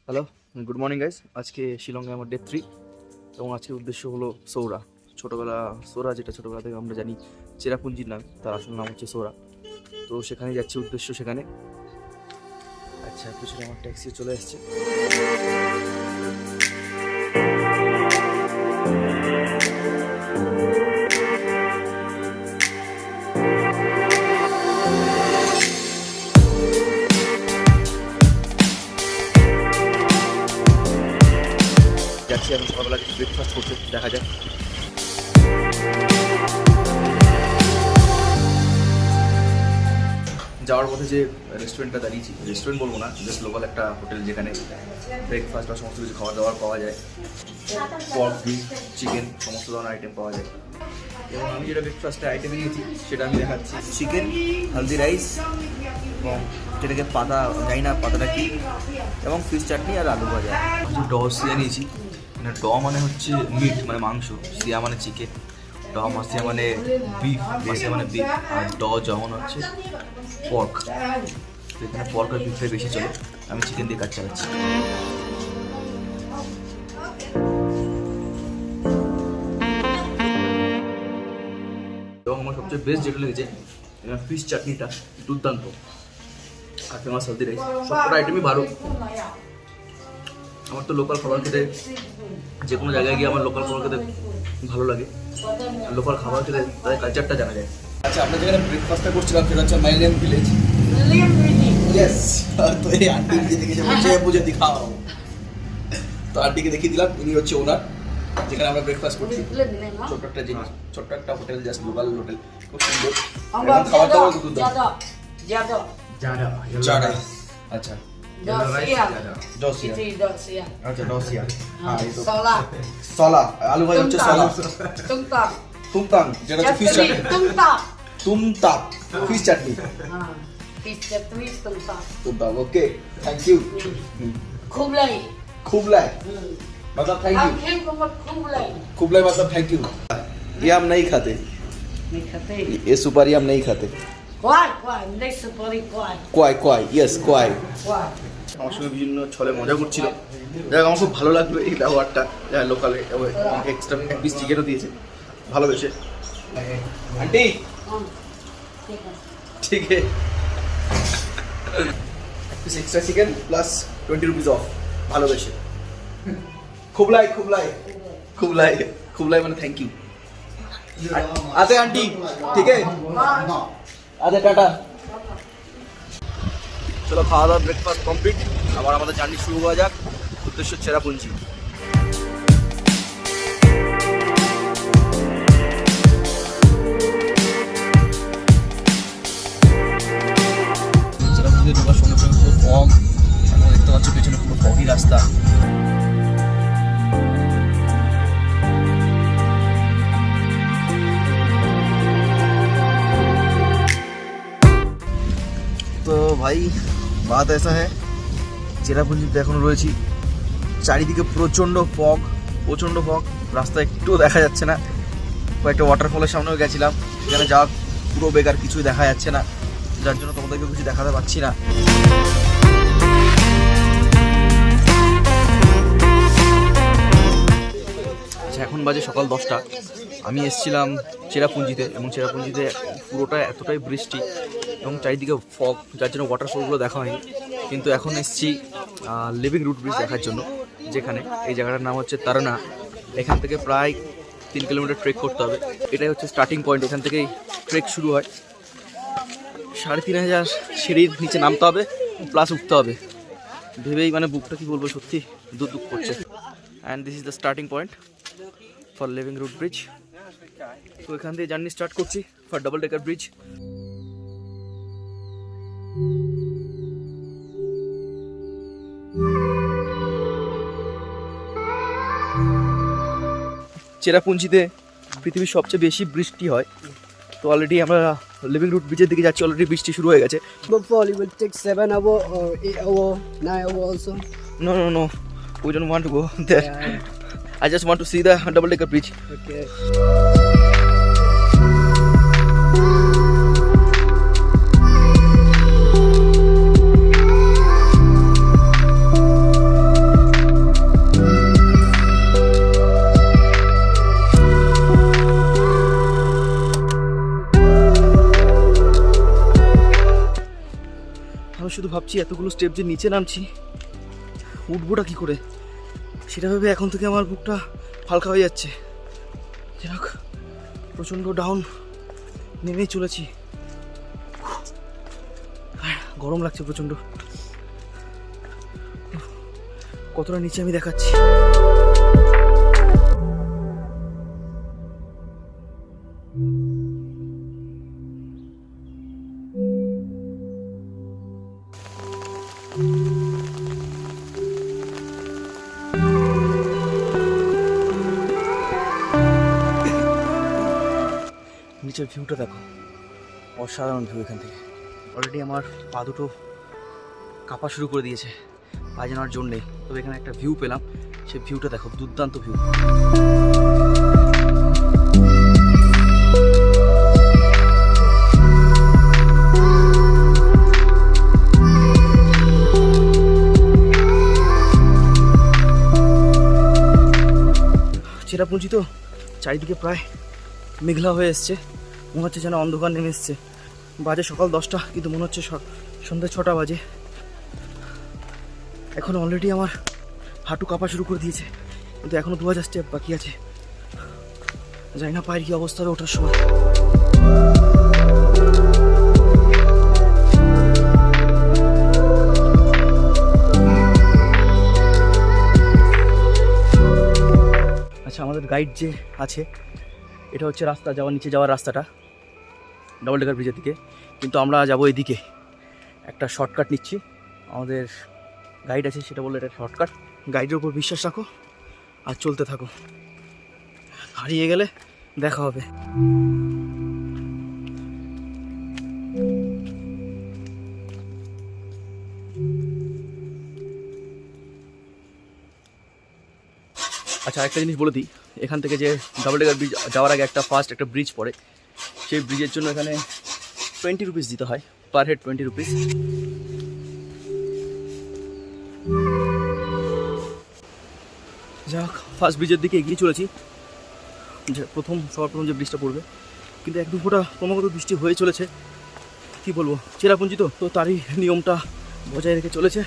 Hello, good morning guys. আজকে শিলংয়ে আমার ডে 3 এবং আজকের উদ্দেশ্য হলো সৌরা। সোরা যেটা ছোটোবেলা থেকে আমরা জানি চেরাপুঞ্জির নাম, তার আসল নাম হচ্ছে সৌরা। তো সেখানে যাচ্ছি, উদ্দেশ্য সেখানে। আচ্ছা, পিছনে আমার ট্যাক্সি চলে এসছে। যাচ্ছি এখন সকালবেলা কিছু ব্রেকফাস্ট করতে, দেখা যাক। যাওয়ার পথে যে রেস্টুরেন্টটা দাঁড়িয়েছি, রেস্টুরেন্ট বলবো না, জাস্ট লোকাল একটা হোটেল, যেখানে ব্রেকফাস্ট বা সমস্ত কিছু খাবার দাবার পাওয়া যায়। পর্ক, বিফ, চিকেন, সমস্ত ধরনের আইটেম পাওয়া যায়। এবং আমি যেটা ব্রেকফাস্টের আইটেম নিয়েছি সেটা আমি দেখাচ্ছি। চিকেন, হালদি রাইস, এবং যেটাকে পাতা, জানি না পাতাটা কি, এবং ফিশ চাটনি আর আলু ভাজা। ড সিয়া নিয়েছি। ড মানে হচ্ছে মিট, মানে মাংস, সিয়া মানে চিকেন, ড মাসিয়া মানে বিফ, মাসিয়া মানে বিফ, আর ড যেমন হচ্ছে পর্ক। তো এখানে পর্ক আর বিফটাই বেশি চলে, আমি চিকেন দিয়ে কাজ চালাচ্ছি। এবং আমার সবচেয়ে বেস্ট যেটা লেগেছে ফিশ চাটনিটা, দুর্দান্ত। আর ফেমাস হালদি রাইস, সবকটা আইটেমই ভালো। আমার তো লোকাল খাবার খেতে, যে কোনো জায়গায় গিয়ে আমার লোকাল খাবার খেতে ভালো লাগে। লোকাল খাবার খেতে তাদের কালচারটা জানা যায়। আচ্ছা, আমরা যেখানে ব্রেকফাস্টটা করছিলাম সেটা হচ্ছে মাইলিয়াম ভিলেজ। ইয়েস। তো এই আন্টি যে দেখেছে বলছে বুঝে দিখাও, তো আন্টিকে দেখিয়ে দিলাম। ইনি হচ্ছে ওনার, যেখানে আমরা ব্রেকফাস্ট করছি। ছোট্ট একটা জিনিস, ছোট্ট একটা হোটেল, জাস্ট লোকাল হোটেল, খুব সুন্দর। এবং খাবার দাবার দুর্দান্ত। জাডা। আচ্ছা, সলা আলু ভাজা হচ্ছে সলা। তুমতাং যেটা হচ্ছে ফিশ চাটনি। তুমতাক ফিশ চাটনি। তুমতাক, ওকে, থ্যাংক ইউ। খুবলাই मतलब थैंक यू। खुबलाई मतलब थैंक यू। ये हम नहीं खाते, ये सुपारी हम नहीं खाते। কোয়াই, ইয়েস কোয়াই। আমার সঙ্গে বিভিন্ন ছলে মজা করছিল। যাই হোক, আমার খুব ভালো লাগলো এই ব্যবহারটা। লোকালে এক্সট্রা এক পিস চিকেনও দিয়েছে, ভালোবেসে। আন্টি ঠিক আছে, এক piece extra chicken plus 20 rupees of, ভালোবেসে। খুবলাই খুবলাই খুবলাই খুবলাই মানে থ্যাংক ইউ। আতে আন্টি ঠিক আছে, আচ্ছা টাটা। চলো, খাওয়া দাওয়া ব্রেকফাস্ট কমপ্লিট, আবার আমাদের জার্নি শুরু করা যাক। উদ্দেশ্য চেরাপুঞ্জি। চেরাপুঞ্জি ঢোকার সঙ্গে সঙ্গে পুরো ফগ, আমরা দেখতে পাচ্ছি পেছনে পুরো ফগি রাস্তা। তো ভাই, বাত ऐसा है, চেরাপুঞ্জিতে এখন রয়েছি, চারিদিকে প্রচণ্ড ফগ, রাস্তা একটুও দেখা যাচ্ছে না। কয়েকটা ওয়াটারফলের সামনেও গেছিলাম, সেখানে যা পুরো বেকার, কিছুই দেখা যাচ্ছে না, যার জন্য তোমাদেরকে কিছু দেখাতে পারছি না। এখন বাজে সকাল 10টা। আমি এসেছিলাম চেরাপুঞ্জিতে, এবং চেরাপুঞ্জিতে পুরোটা এতটাই বৃষ্টি এবং চারিদিকে ফগ, যার জন্য ওয়াটারফলগুলো দেখা হয়নি। কিন্তু এখন এসেছি লিভিং রুট ব্রিজ দেখার জন্য, যেখানে এই জায়গাটার নাম হচ্ছে তারানা। এখান থেকে প্রায় 3 কিলোমিটার ট্রেক করতে হবে। এটাই হচ্ছে স্টার্টিং পয়েন্ট, এখান থেকেই ট্রেক শুরু হয়। 3500 সিঁড়ির নিচে নামতে হবে, প্লাস উঠতে হবে। ভেবেই মানে বুকটা কি বলবো, সত্যি দুঃখ করছে। And this is the starting point for living root bridge. তো এখান থেকে জার্নি স্টার্ট করছি ফর ডাবল ডেকার ব্রিজ। চেরাপুঞ্জিতে পৃথিবীর সবচেয়ে বেশি বৃষ্টি হয়। তো অলরেডি আমরা লিভিং রুট ব্রিজের দিকে যাচ্ছি, অলরেডি বৃষ্টি শুরু হয়ে গেছে। Probably will take 7 hour or 8 hour, 9 hour also. No, we don't want to go there. Yeah. I just want to see the double decker bridge. Okay. ভাবছি এতগুলো স্টেপ যে নিচে নামছি, উঠবোটা কী করে, সেটা ভেবে এখন থেকে আমার বুকটা হালকা হয়ে যাচ্ছে। যাক, প্রচণ্ড ডাউন নেমেই চলেছি। গরম লাগছে প্রচণ্ড। কতটা নিচে আমি দেখাচ্ছি। নিচের ভিউটা দেখো, অসাধারণ ভিউ এখান থেকে। অলরেডি আমার পা দুটো কাঁপা শুরু করে দিয়েছে, পা জানার জোর নেই। তবে এখানে একটা ভিউ পেলাম, সেই ভিউটা দেখো, দুর্দান্ত ভিউ। চেরাপুঞ্জি তো চারিদিকে প্রায় মেঘলা হয়ে এসছে, মনে হচ্ছে যেন অন্ধকার নেমে এসছে। বাজে সকাল 10টা, কিন্তু মনে হচ্ছে সন্ধ্যা 6টা বাজে। এখন অলরেডি আমার হাঁটু কাঁপা শুরু করে দিয়েছে, কিন্তু এখনও 2000 স্টেপ বাকি আছে। জানি না পায়ের কী অবস্থা হবে ওঠার সময়। আচ্ছা, আমাদের গাইড যে আছে, এটা হচ্ছে রাস্তা যাওয়ার, নিচে যাওয়ার রাস্তাটা ডাবল ডেকার ব্রিজের দিকে, কিন্তু আমরা যাবো এদিকে। একটা শর্টকাট নিচ্ছি, আমাদের গাইড আছে সেটা বললো এটা শর্টকাট। গাইডের উপর বিশ্বাস রাখো আর চলতে থাকো, হারিয়ে গেলে দেখা হবে। আচ্ছা, একটা জিনিস বলে দিই, এখান থেকে যে ডাবল ডেকার ব্রিজ যাওয়ার আগে ফার্স্ট একটা ব্রিজ পড়ে, সেই ব্রিজের জন্য এখানে 20 রুপিস দিতে হয়, পার হেড 20 রুপিস। যাক, ফার্স্ট ব্রিজের দিকে এগিয়ে চলেছি, যে সবার প্রথম যে ব্রিজটা পড়বে। কিন্তু এক দু ফোঁটা ক্রমাগত বৃষ্টি হয়ে চলেছে। কি বলবো, চেরাপুঞ্জি তো তারই নিয়মটা বজায় রেখে চলেছে।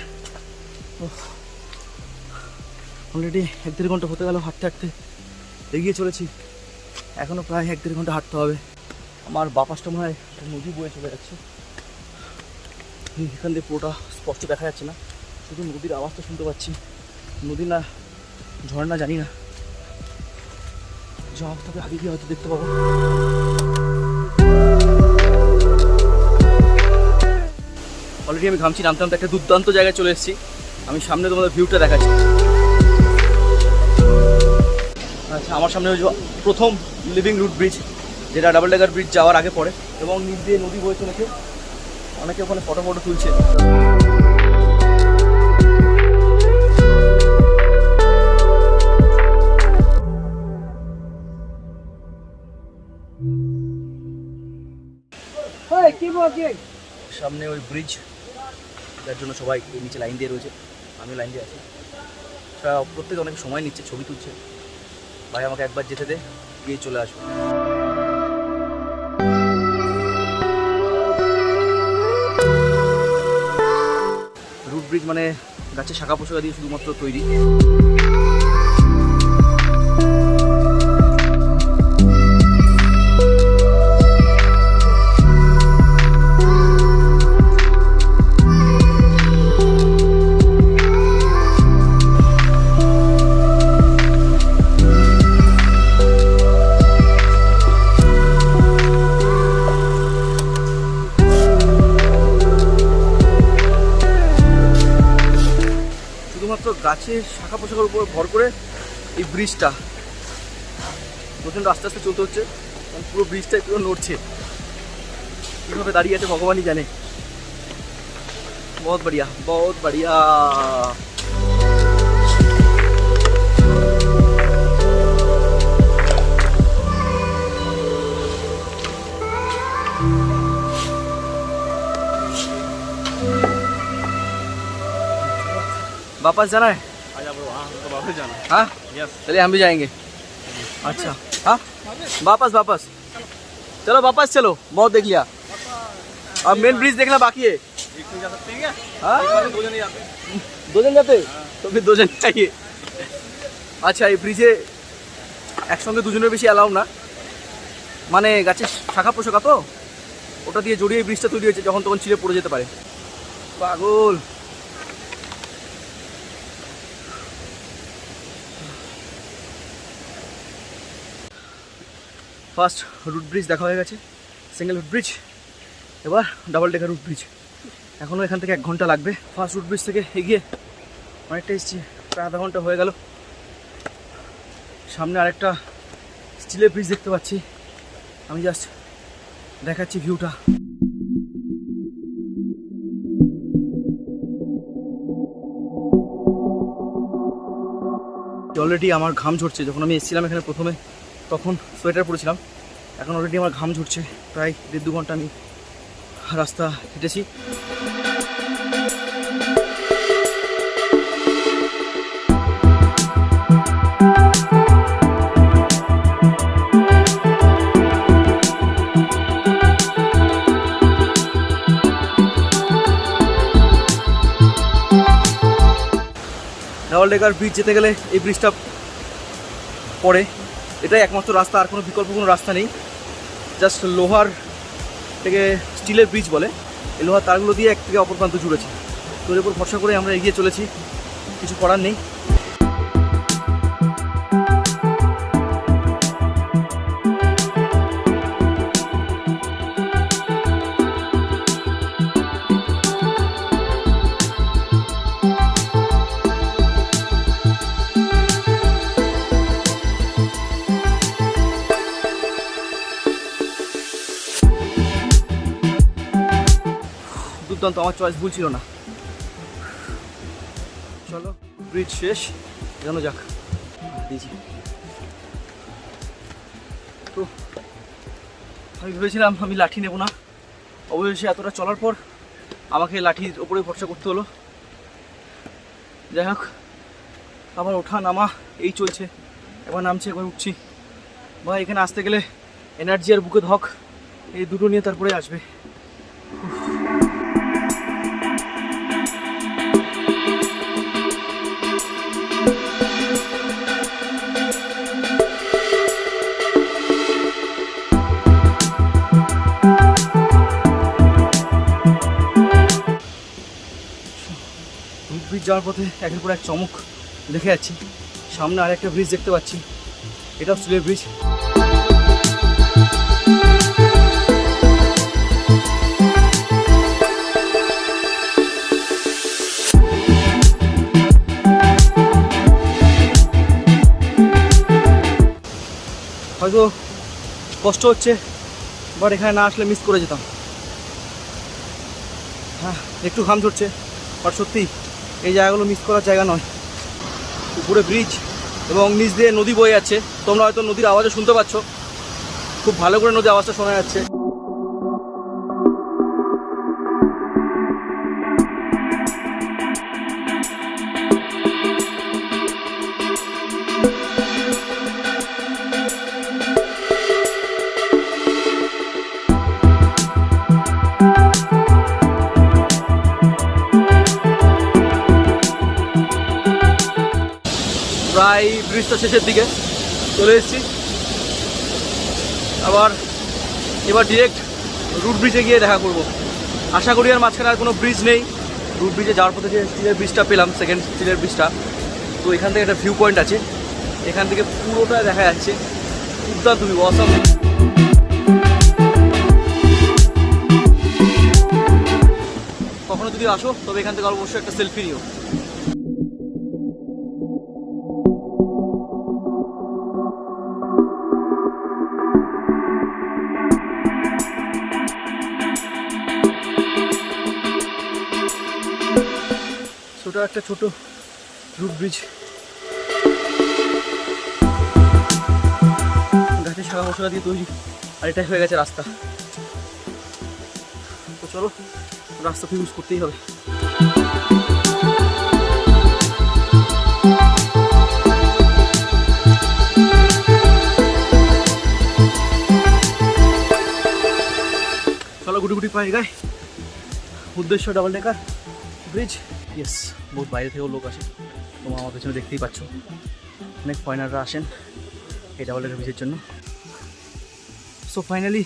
অলরেডি 1-1.5 ঘন্টা হতে গেল হাঁটতে হাঁটতে এগিয়ে চলেছি, এখনও প্রায় 1-1.5 ঘন্টা হাঁটতে হবে। আমার বাপাসটা মনে হয় নদী বয়ে চলে যাচ্ছে, এখান দিয়ে পুরোটা স্পষ্ট দেখা যাচ্ছে না, শুধু নদীর আওয়াজটা শুনতে পাচ্ছি। নদী না ঝর্ণা জানি না, যাওয়া তবে আগে গিয়ে হয়তো দেখতে পাবো। অলরেডি আমি ঘামছি, নামতে নামতে একটা দুর্দান্ত জায়গায় চলে এসেছি। আমি সামনে তোমাদের ভিউটা দেখাচ্ছি। আচ্ছা, আমার সামনে হচ্ছে প্রথম লিভিং রুট ব্রিজ, যেটা ডাবল ডেকার ব্রিজ যাওয়ার আগে পড়ে, এবং নিচ দিয়ে নদী বয়ে চলেছে। অনেকে ওখানে ফটো তুলছে। সামনে ওই ব্রিজ, যার জন্য সবাই এই নিচে লাইন দিয়ে রয়েছে, আমি লাইন দিয়ে আছি। প্রত্যেকে অনেক সময় নিচ্ছে, ছবি তুলছে। ভাই আমাকে একবার যেতে দে, গিয়ে চলে আসবো। রুট ব্রিজ মানে গাছের শাখা পোশাকা দিয়ে শুধুমাত্র তৈরি। গাছের শাখা পোশাকের উপর ভর করে এই ব্রিজটা প্রচণ্ড আস্তে আস্তে চলতে হচ্ছে, কারণ পুরো ব্রিজটাই পুরো নড়ছে। কীভাবে দাঁড়িয়ে আছে ভগবানই জানে। বহুত বড়িয়া, বহুত বড়িয়া। वापस जाना है? तो वापस जाना। हाँ, यस, चलिए हम भी जाएंगे। अच्छा, हाँ, वापस चलो, वापस चलो, बहुत देख लिया, अब मेन ब्रिज देखना बाकी है। एक में जा सकते हैं क्या? हाँ एक में 2 जने जाते हैं। 2 जन जाते তো ফির 2 জন চাইয়ে আচ্ছা এই ব্রিজে একসঙ্গে 2 জনের বেশি অ্যালাউ না মানে গাছের শাখা পোশাকা তো ওটা দিয়ে জড়িয়ে ব্রিজটা তৈরি হয়েছে যখন তখন ছিঁড়ে পড়ে যেতে পারে পাগল ফার্স্ট রুট ব্রিজ দেখা হয়ে গেছে সিঙ্গেল রুট ব্রিজ এবার ডাবল ডেকার রুট ব্রিজ এখনও এখান থেকে 1 ঘন্টা লাগবে ফার্স্ট রুট ব্রিজ থেকে এগিয়ে অনেকটা এসেছি প্রায় আধা ঘন্টা হয়ে গেল সামনে আরেকটা স্টিলের ব্রিজ দেখতে পাচ্ছি আমি জাস্ট দেখাচ্ছি ভিউটা অলরেডি আমার ঘাম ঝরছে যখন আমি এসেছিলাম এখানে প্রথমে তখন সোয়েটার পরেছিলাম এখন অলরেডি আমার ঘাম ঝরছে প্রায় 1.5-2 ঘন্টা আমি রাস্তা হেঁটেছি ডাবল ডেকার ব্রিজ যেতে গেলে এই ব্রিজটা পড়ে এটাই একমাত্র রাস্তা আর কোনো বিকল্প কোনো রাস্তা নেই জাস্ট লোহার থেকে স্টিলের ব্রিজ বলে এই লোহার তারগুলো দিয়ে এক থেকে অপর প্রান্ত জুড়েছে তোর উপর ভরসা করে আমরা এগিয়ে চলেছি কিছু করার নেই দুর্দান্ত আমার চয়েস ভুল ছিল না চলো ব্রিজ শেষ যেন যাক দিয়েছি তো আমি ভেবেছিলাম আমি লাঠি নেব না অবশেষে এতটা চলার পর আমাকে লাঠির ওপরে ভরসা করতে হলো যাই হোক আবার ওঠা নামা এই চলছে এবার নামছে একবার উঠছি বা এখানে আসতে গেলে এনার্জি আর বুকে ধক এই দুটো নিয়ে তারপরে আসবে ব্রিজ যাওয়ার পথে একের পর এক চমক দেখে যাচ্ছি সামনে আর একটা ব্রিজ দেখতে পাচ্ছি এটাও স্টিলের ব্রিজ হয়তো কষ্ট হচ্ছে বাট এখানে না আসলে মিস করে যেতাম হ্যাঁ একটু ঘাম ঝরছে বাট সত্যি এই জায়গাগুলো মিস করার জায়গা নয় উপরে ব্রিজ এবং নিচ দিয়ে নদী বয়ে যাচ্ছে তোমরা হয়তো নদীর আওয়াজও শুনতে পাচ্ছ খুব ভালো করে নদীর আওয়াজটা শোনা যাচ্ছে প্রায় ব্রিজটা শেষের দিকে চলে এসেছি এবার ডিরেক্ট রুট ব্রিজে গিয়ে দেখা করব আশা করি আর মাঝখানে আর কোনো ব্রিজ নেই রুট ব্রিজে যাওয়ার পথে যে স্টিলের ব্রিজটা পেলাম সেকেন্ড স্টিলের ব্রিজটা তো এখান থেকে একটা ভিউ পয়েন্ট আছে এখান থেকে পুরোটা দেখা যাচ্ছে দুর্দান্ত ভিউ অসাম কখনো যদি আসো তবে এখান থেকে অবশ্যই একটা সেলফি নিও ছোটো একটা ছোট রুট ব্রিজ গাছের শাখা মশলা দিয়ে তৈরি আর এটাই হয়ে গেছে রাস্তা তো চলো রাস্তাতে ইউজ করতেই হবে চলো গুটি গুটি পায়ে গায়ে উদ্দেশ্য ডাবল ডেকার ব্রিজ। ইয়েস, বহুত বাইরে থেকেও লোক আসে, তোমরা আমার পেছনে দেখতেই পাচ্ছ। অনেক ফরেনাররা আসেন এই ডাবল ডেকার ব্রিজের জন্য। So finally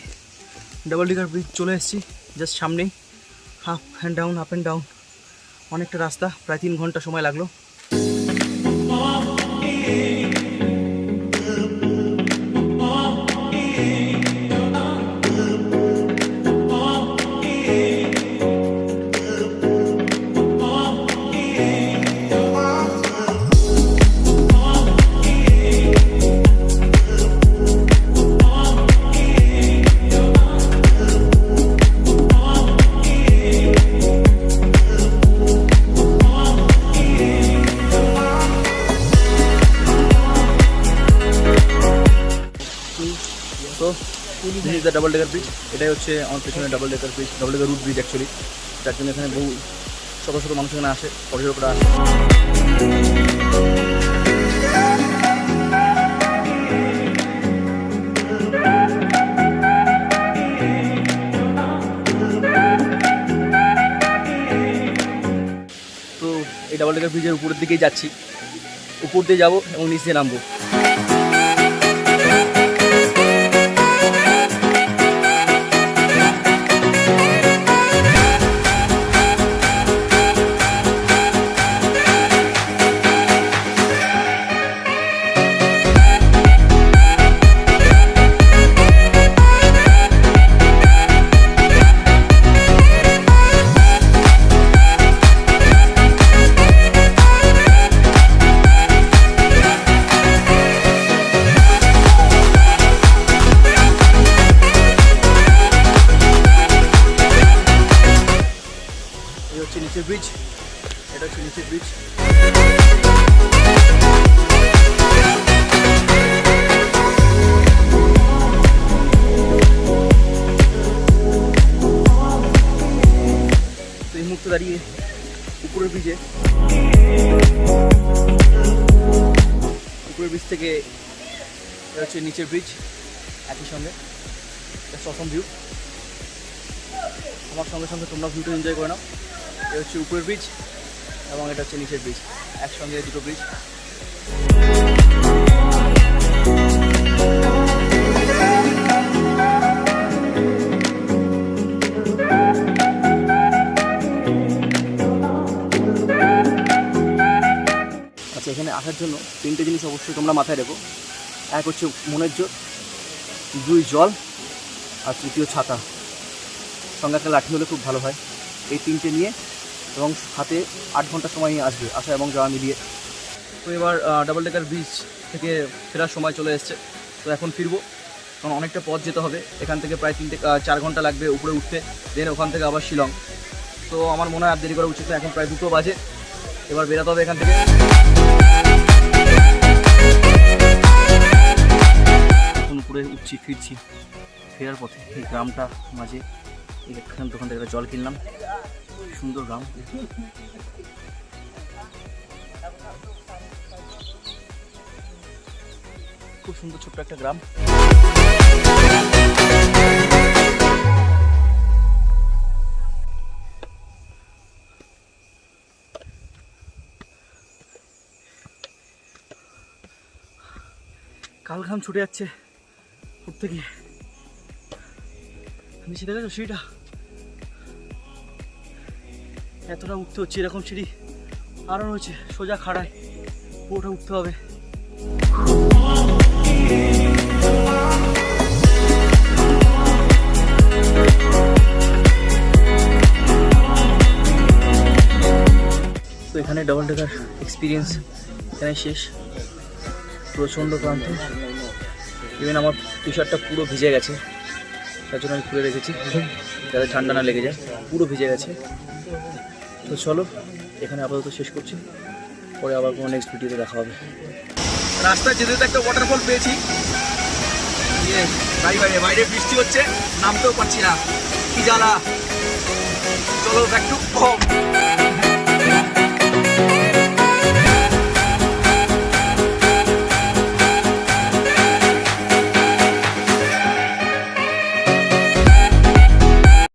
double decker bridge চলে এসেছি, জাস্ট সামনেই। আপ অ্যান্ড ডাউন, অনেকটা রাস্তা, প্রায় 3 ঘন্টা সময় লাগলো। তো this is the double decker bridge. এটাই হচ্ছে আমার পেছনে double decker bridge, double decker root bridge actually, যার জন্য এখানে বহু শত শত মানুষ এখানে আসে, পর্যটকরা আসে। তো এই ডাবল ডেকার ব্রিজের উপরের দিকেই যাচ্ছি, উপর দিয়ে যাবো এবং নিচ দিয়ে নামবো। নিচের ব্রিজ, এটা হচ্ছে নিচের ব্রিজ। তো এই মুহূর্তে দাঁড়িয়ে উপরের ব্রিজে, উপরের ব্রিজ থেকে এটা হচ্ছে নিচের ব্রিজ, একই সঙ্গে অসম ভিউ। আমার সঙ্গে সঙ্গে তোমরা ভিউটা এনজয় করে নাও। এটা হচ্ছে উপরের ব্রিজ এবং এটা হচ্ছে নিচের ব্রিজ, একসঙ্গে দুটো ব্রিজ। আচ্ছা, এখানে আসার জন্য 3টে জিনিস অবশ্যই তোমরা মাথায় রেখো। এক হচ্ছে মনের জোর, 2 জল, আর 3 ছাতা। সঙ্গে একটা লাঠি হলে খুব ভালো হয়। এই 3টে নিয়ে এবং হাতে 8 ঘন্টা সময় নিয়ে আসবে, আসা এবং যাওয়া মিলিয়ে। তো এবার ডাবল ডেকার ব্রিজ থেকে ফেরার সময় চলে এসছে। তো এখন ফিরবো, কারণ অনেকটা পথ যেতে হবে। এখান থেকে প্রায় 4 ঘন্টা লাগবে উপরে উঠতে, দেন ওখান থেকে আবার শিলং। তো আমার মনে হয় আর দেরি করা উচিত না, এখন প্রায় 2টো বাজে, এবার বেরোতে হবে এখান থেকে। এখন উপরে উঠছি, ফিরছি। ফেরার পথে এই গ্রামটা মাঝে এখান দোকান থেকে জল কিনলাম, সুন্দর গ্রাম। খুব সুন্দর ছোট্ট একটা গ্রাম। কাল ঘাম ছুটে যাচ্ছে উঠতে গিয়ে। নিচে দেখেছো সিঁড়িটা, এতটা উঠতে হচ্ছে। এরকম সিঁড়ি আরও রয়েছে, সোজা খাড়ায় পুরোটা উঠতে হবে। তো এখানে ডাবল ডেকার এক্সপিরিয়েন্স এখানে শেষ। প্রচণ্ড ক্লান্ত, ইভেন আমার টি শার্টটা পুরো ভিজে গেছে, তার জন্য আমি খুলে রেখেছি যাতে ঠান্ডা না লেগে যায়। পুরো ভিজে গেছে। তো চলো এখানে আপাতত শেষ করছি, পরে আবার কোনো নেক্সট ভিডিওতে দেখা হবে। রাস্তায় যেতে যেতে একটা ওয়াটারফল পেয়েছি। বাইরে বৃষ্টি হচ্ছে, নামতেও পারছি না, কি জ্বালা। চলো ব্যাক টু হোম।